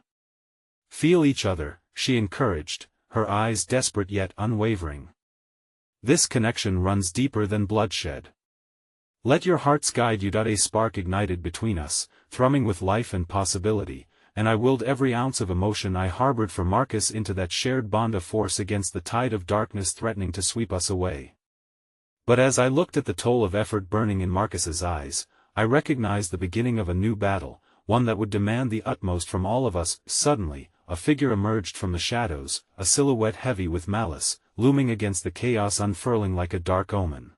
"Feel each other," she encouraged, her eyes desperate yet unwavering. "This connection runs deeper than bloodshed. Let your hearts guide you." A spark ignited between us, thrumming with life and possibility, and I willed every ounce of emotion I harbored for Marcus into that shared bond of force against the tide of darkness threatening to sweep us away. But as I looked at the toll of effort burning in Marcus's eyes, I recognized the beginning of a new battle, one that would demand the utmost from all of us. Suddenly, a figure emerged from the shadows, a silhouette heavy with malice, looming against the chaos, unfurling like a dark omen.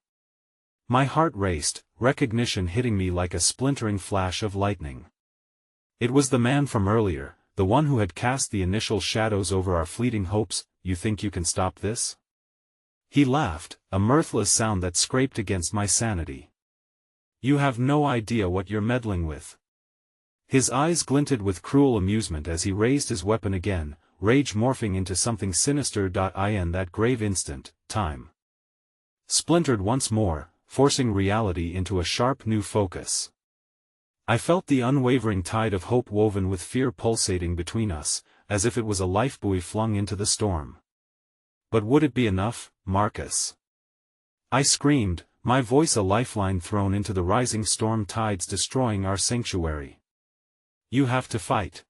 My heart raced, recognition hitting me like a splintering flash of lightning. It was the man from earlier, the one who had cast the initial shadows over our fleeting hopes. "You think you can stop this?" He laughed, a mirthless sound that scraped against my sanity. "You have no idea what you're meddling with." His eyes glinted with cruel amusement as he raised his weapon again, rage morphing into something sinister. In that grave instant, time splintered once more, forcing reality into a sharp new focus. I felt the unwavering tide of hope woven with fear pulsating between us, as if it was a lifebuoy flung into the storm. "But would it be enough, Marcus?" I screamed, my voice a lifeline thrown into the rising storm tides destroying our sanctuary. "You have to fight.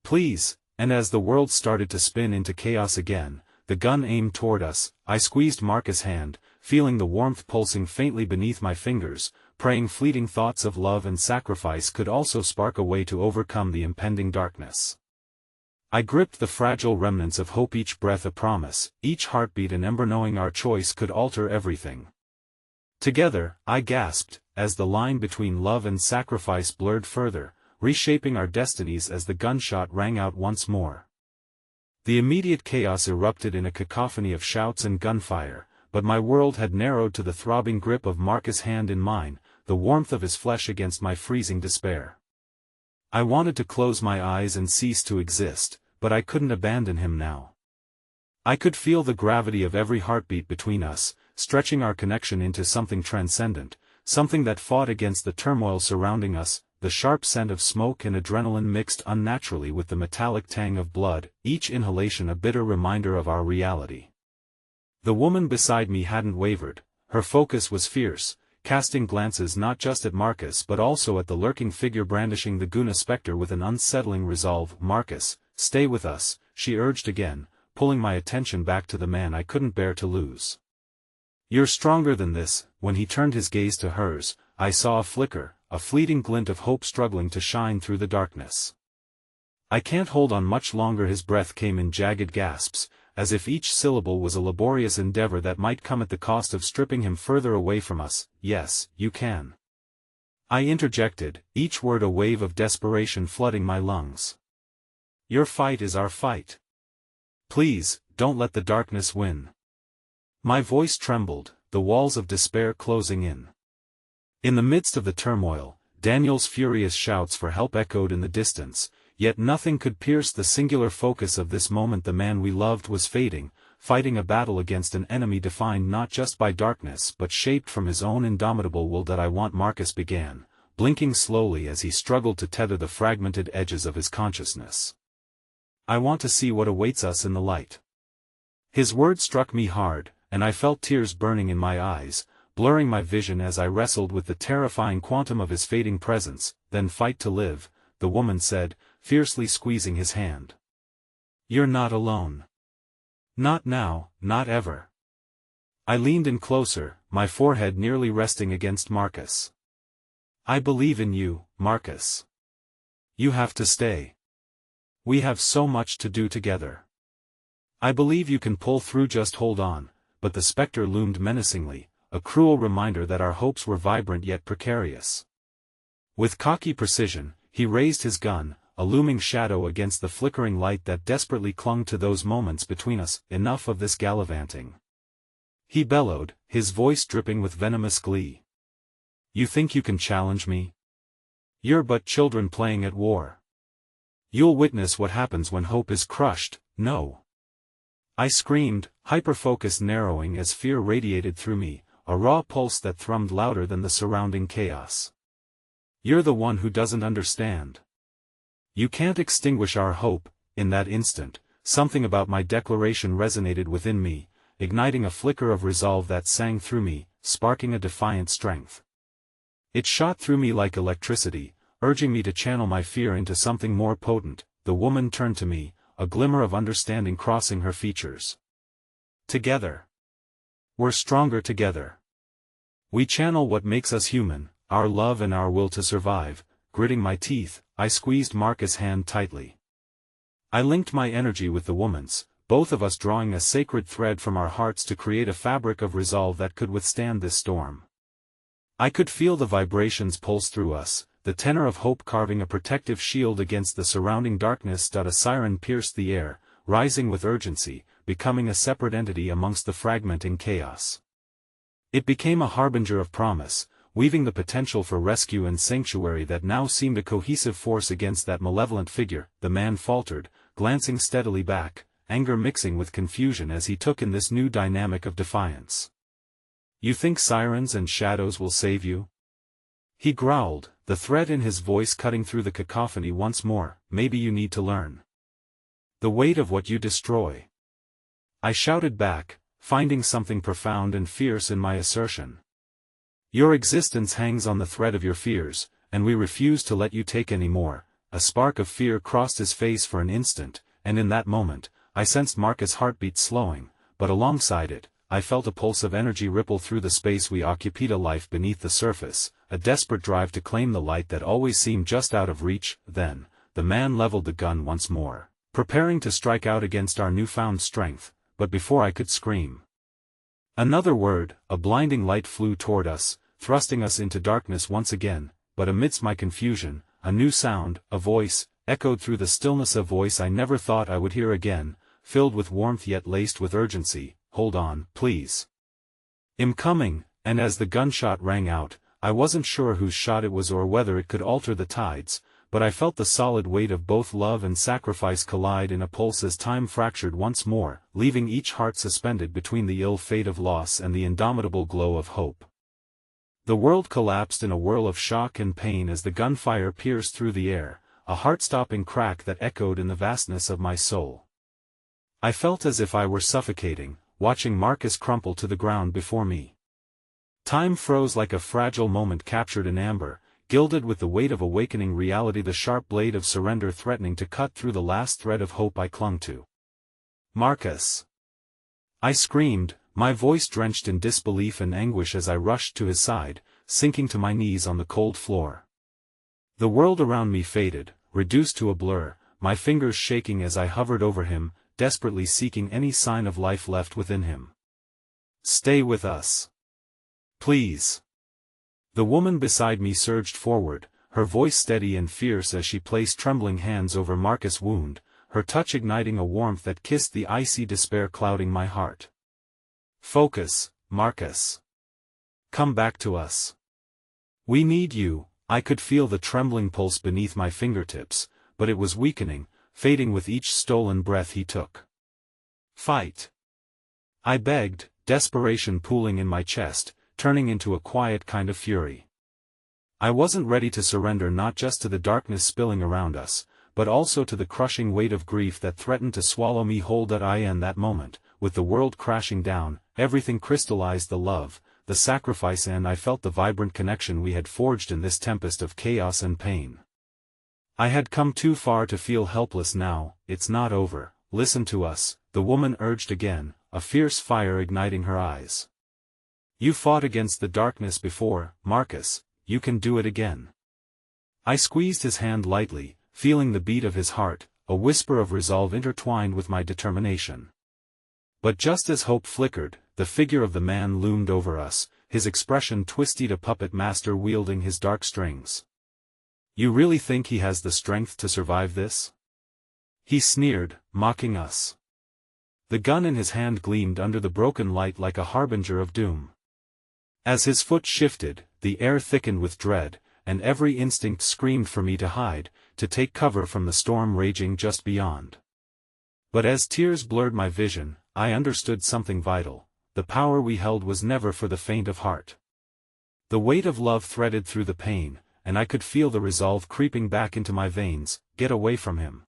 Please." And as the world started to spin into chaos again, the gun aimed toward us, I squeezed Marcus' hand, feeling the warmth pulsing faintly beneath my fingers, praying fleeting thoughts of love and sacrifice could also spark a way to overcome the impending darkness. I gripped the fragile remnants of hope, each breath a promise, each heartbeat an ember, knowing our choice could alter everything. Together, I gasped, as the line between love and sacrifice blurred further, reshaping our destinies as the gunshot rang out once more. The immediate chaos erupted in a cacophony of shouts and gunfire, but my world had narrowed to the throbbing grip of Marcus' hand in mine, the warmth of his flesh against my freezing despair. I wanted to close my eyes and cease to exist, but I couldn't abandon him now. I could feel the gravity of every heartbeat between us, stretching our connection into something transcendent, something that fought against the turmoil surrounding us. The sharp scent of smoke and adrenaline mixed unnaturally with the metallic tang of blood, each inhalation a bitter reminder of our reality. The woman beside me hadn't wavered, her focus was fierce, casting glances not just at Marcus but also at the lurking figure brandishing the Guna specter with an unsettling resolve. "Marcus, stay with us," she urged again, pulling my attention back to the man I couldn't bear to lose. "You're stronger than this." When he turned his gaze to hers, I saw a flicker, a fleeting glint of hope struggling to shine through the darkness. "I can't hold on much longer." His breath came in jagged gasps, as if each syllable was a laborious endeavor that might come at the cost of stripping him further away from us. "Yes, you can," I interjected, each word a wave of desperation flooding my lungs. "Your fight is our fight. Please, don't let the darkness win." My voice trembled, the walls of despair closing in. In the midst of the turmoil, Daniel's furious shouts for help echoed in the distance, yet nothing could pierce the singular focus of this moment. The man we loved was fading, fighting a battle against an enemy defined not just by darkness but shaped from his own indomitable will. "I want," Marcus began, blinking slowly as he struggled to tether the fragmented edges of his consciousness. "I want to see what awaits us in the light." His words struck me hard, and I felt tears burning in my eyes, blurring my vision as I wrestled with the terrifying quantum of his fading presence. Then fight to live, the woman said, fiercely squeezing his hand. You're not alone. Not now, not ever. I leaned in closer, my forehead nearly resting against Marcus. I believe in you, Marcus. You have to stay. We have so much to do together. I believe you can pull through, just hold on. But the specter loomed menacingly, a cruel reminder that our hopes were vibrant yet precarious. With cocky precision, he raised his gun, a looming shadow against the flickering light that desperately clung to those moments between us. Enough of this gallivanting. He bellowed, his voice dripping with venomous glee. You think you can challenge me? You're but children playing at war. You'll witness what happens when hope is crushed. No. I screamed, hyper-focus narrowing as fear radiated through me, a raw pulse that thrummed louder than the surrounding chaos. You're the one who doesn't understand. You can't extinguish our hope. In that instant, something about my declaration resonated within me, igniting a flicker of resolve that sang through me, sparking a defiant strength. It shot through me like electricity, urging me to channel my fear into something more potent. The woman turned to me, a glimmer of understanding crossing her features. Together. We're stronger together. We channel what makes us human, our love and our will to survive. Gritting my teeth, I squeezed Marcus' hand tightly. I linked my energy with the woman's, both of us drawing a sacred thread from our hearts to create a fabric of resolve that could withstand this storm. I could feel the vibrations pulse through us, the tenor of hope carving a protective shield against the surrounding darkness. A siren pierced the air, rising with urgency, becoming a separate entity amongst the fragmenting chaos. It became a harbinger of promise, weaving the potential for rescue and sanctuary that now seemed a cohesive force against that malevolent figure. The man faltered, glancing steadily back, anger mixing with confusion as he took in this new dynamic of defiance. You think sirens and shadows will save you? He growled, the threat in his voice cutting through the cacophony once more. Maybe you need to learn the weight of what you destroy. I shouted back, finding something profound and fierce in my assertion. Your existence hangs on the thread of your fears, and we refuse to let you take any more. A spark of fear crossed his face for an instant, and in that moment, I sensed Marcus' heartbeat slowing, but alongside it, I felt a pulse of energy ripple through the space we occupied, a life beneath the surface, a desperate drive to claim the light that always seemed just out of reach. Then, the man leveled the gun once more, preparing to strike out against our newfound strength, but before I could scream another word, a blinding light flew toward us, thrusting us into darkness once again. But amidst my confusion, a new sound, a voice, echoed through the stillness, a voice I never thought I would hear again, filled with warmth yet laced with urgency. Hold on, please. I'm coming. And as the gunshot rang out, I wasn't sure whose shot it was or whether it could alter the tides, but I felt the solid weight of both love and sacrifice collide in a pulse as time fractured once more, leaving each heart suspended between the ill fate of loss and the indomitable glow of hope. The world collapsed in a whirl of shock and pain as the gunfire pierced through the air, a heart-stopping crack that echoed in the vastness of my soul. I felt as if I were suffocating, watching Marcus crumple to the ground before me. Time froze like a fragile moment captured in amber, gilded with the weight of awakening reality, the sharp blade of surrender threatening to cut through the last thread of hope I clung to. Marcus! I screamed, my voice drenched in disbelief and anguish as I rushed to his side, sinking to my knees on the cold floor. The world around me faded, reduced to a blur, my fingers shaking as I hovered over him, desperately seeking any sign of life left within him. Stay with us. Please. The woman beside me surged forward, her voice steady and fierce as she placed trembling hands over Marcus' wound, her touch igniting a warmth that kissed the icy despair clouding my heart. Focus, Marcus. Come back to us. We need you. I could feel the trembling pulse beneath my fingertips, but it was weakening, fading with each stolen breath he took. Fight. I begged, desperation pooling in my chest, turning into a quiet kind of fury. I wasn't ready to surrender, not just to the darkness spilling around us, but also to the crushing weight of grief that threatened to swallow me whole. In that moment, with the world crashing down, everything crystallized: the love, the sacrifice, and I felt the vibrant connection we had forged in this tempest of chaos and pain. I had come too far to feel helpless now. It's not over, listen to us, the woman urged again, a fierce fire igniting her eyes. You fought against the darkness before, Marcus, you can do it again. I squeezed his hand lightly, feeling the beat of his heart, a whisper of resolve intertwined with my determination. But just as hope flickered, the figure of the man loomed over us, his expression twisted, a puppet master wielding his dark strings. You really think he has the strength to survive this? He sneered, mocking us. The gun in his hand gleamed under the broken light like a harbinger of doom. As his foot shifted, the air thickened with dread, and every instinct screamed for me to hide, to take cover from the storm raging just beyond. But as tears blurred my vision, I understood something vital. The power we held was never for the faint of heart. The weight of love threaded through the pain, and I could feel the resolve creeping back into my veins. Get away from him!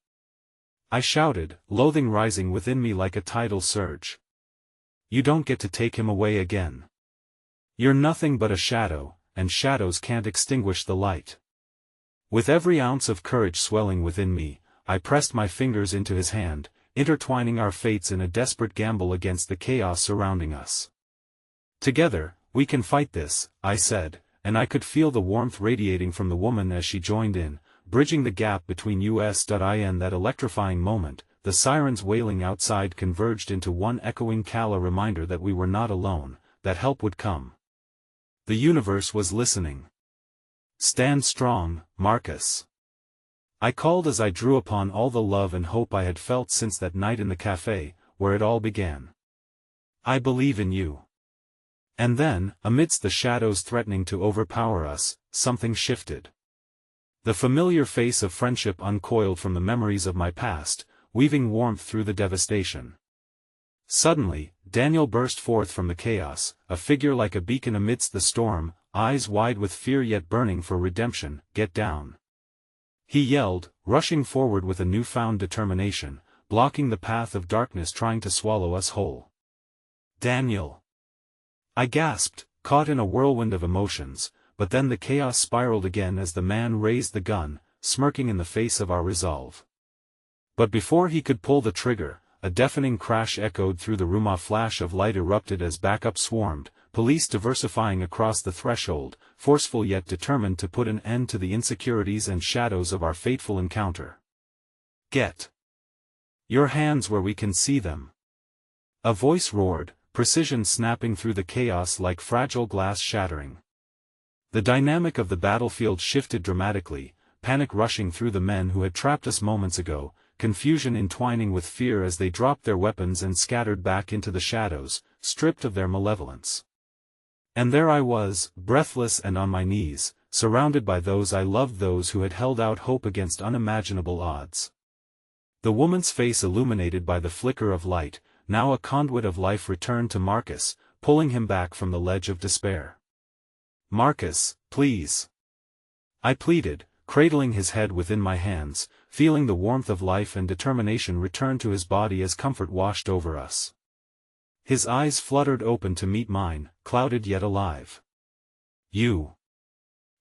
I shouted, loathing rising within me like a tidal surge. You don't get to take him away again. You're nothing but a shadow, and shadows can't extinguish the light. With every ounce of courage swelling within me, I pressed my fingers into his hand, intertwining our fates in a desperate gamble against the chaos surrounding us. Together, we can fight this, I said, and I could feel the warmth radiating from the woman as she joined in, bridging the gap between us.in. That electrifying moment, the sirens wailing outside converged into one echoing call, a reminder that we were not alone, that help would come. The universe was listening. Stand strong, Marcus. I called as I drew upon all the love and hope I had felt since that night in the café, where it all began. I believe in you. And then, amidst the shadows threatening to overpower us, something shifted. The familiar face of friendship uncoiled from the memories of my past, weaving warmth through the devastation. Suddenly, Daniel burst forth from the chaos, a figure like a beacon amidst the storm, eyes wide with fear yet burning for redemption. Get down! He yelled, rushing forward with a newfound determination, blocking the path of darkness trying to swallow us whole. Daniel! I gasped, caught in a whirlwind of emotions, but then the chaos spiraled again as the man raised the gun, smirking in the face of our resolve. But before he could pull the trigger, a deafening crash echoed through the room. A flash of light erupted as backup swarmed, police diversifying across the threshold, forceful yet determined to put an end to the insecurities and shadows of our fateful encounter. Get your hands where we can see them! A voice roared, precision snapping through the chaos like fragile glass shattering. The dynamic of the battlefield shifted dramatically, panic rushing through the men who had trapped us moments ago, confusion entwining with fear as they dropped their weapons and scattered back into the shadows, stripped of their malevolence. And there I was, breathless and on my knees, surrounded by those I loved, those who had held out hope against unimaginable odds. The woman's face illuminated by the flicker of light, now a conduit of life, returned to Marcus, pulling him back from the ledge of despair. Marcus, please! I pleaded, cradling his head within my hands, feeling the warmth of life and determination return to his body as comfort washed over us. His eyes fluttered open to meet mine, clouded yet alive. You!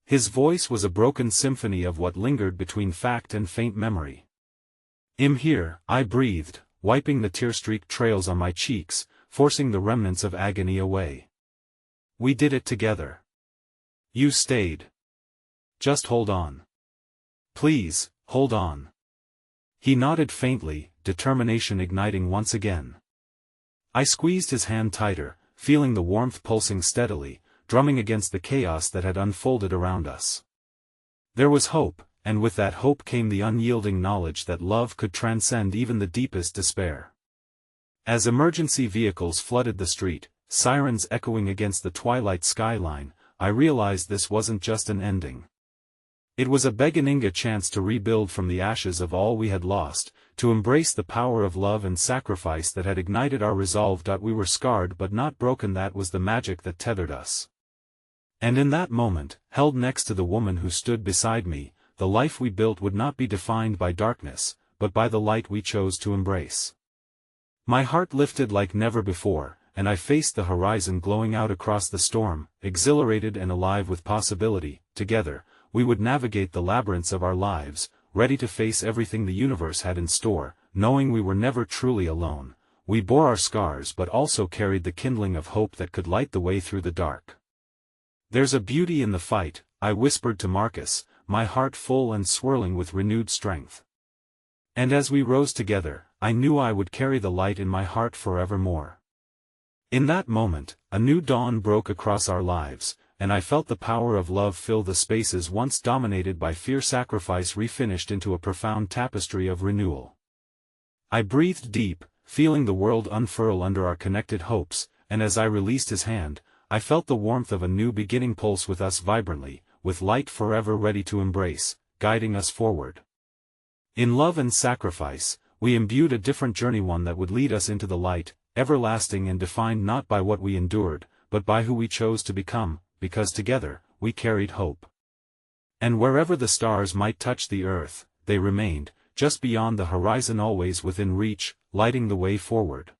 His voice was a broken symphony of what lingered between fact and faint memory. I'm here, I breathed, wiping the tear-streaked trails on my cheeks, forcing the remnants of agony away. We did it together. You stayed. Just hold on. Please, hold on. He nodded faintly, determination igniting once again. I squeezed his hand tighter, feeling the warmth pulsing steadily, drumming against the chaos that had unfolded around us. There was hope, and with that hope came the unyielding knowledge that love could transcend even the deepest despair. As emergency vehicles flooded the street, sirens echoing against the twilight skyline, I realized this wasn't just an ending. It was a beginning, a chance to rebuild from the ashes of all we had lost, to embrace the power of love and sacrifice that had ignited our resolve. We were scarred but not broken, that was the magic that tethered us. And in that moment, held next to the woman who stood beside me, the life we built would not be defined by darkness, but by the light we chose to embrace. My heart lifted like never before, and I faced the horizon glowing out across the storm, exhilarated and alive with possibility. Together, we would navigate the labyrinths of our lives, ready to face everything the universe had in store, knowing we were never truly alone. We bore our scars but also carried the kindling of hope that could light the way through the dark. "There's a beauty in the fight," I whispered to Marcus, my heart full and swirling with renewed strength. And as we rose together, I knew I would carry the light in my heart forevermore. In that moment, a new dawn broke across our lives, and I felt the power of love fill the spaces once dominated by fear. Sacrifice refinished into a profound tapestry of renewal. I breathed deep, feeling the world unfurl under our connected hopes, and as I released his hand, I felt the warmth of a new beginning pulse with us vibrantly, with light forever ready to embrace, guiding us forward. In love and sacrifice, we imbued a different journey, one that would lead us into the light, everlasting and defined not by what we endured, but by who we chose to become, because together, we carried hope. And wherever the stars might touch the earth, they remained, just beyond the horizon, always within reach, lighting the way forward.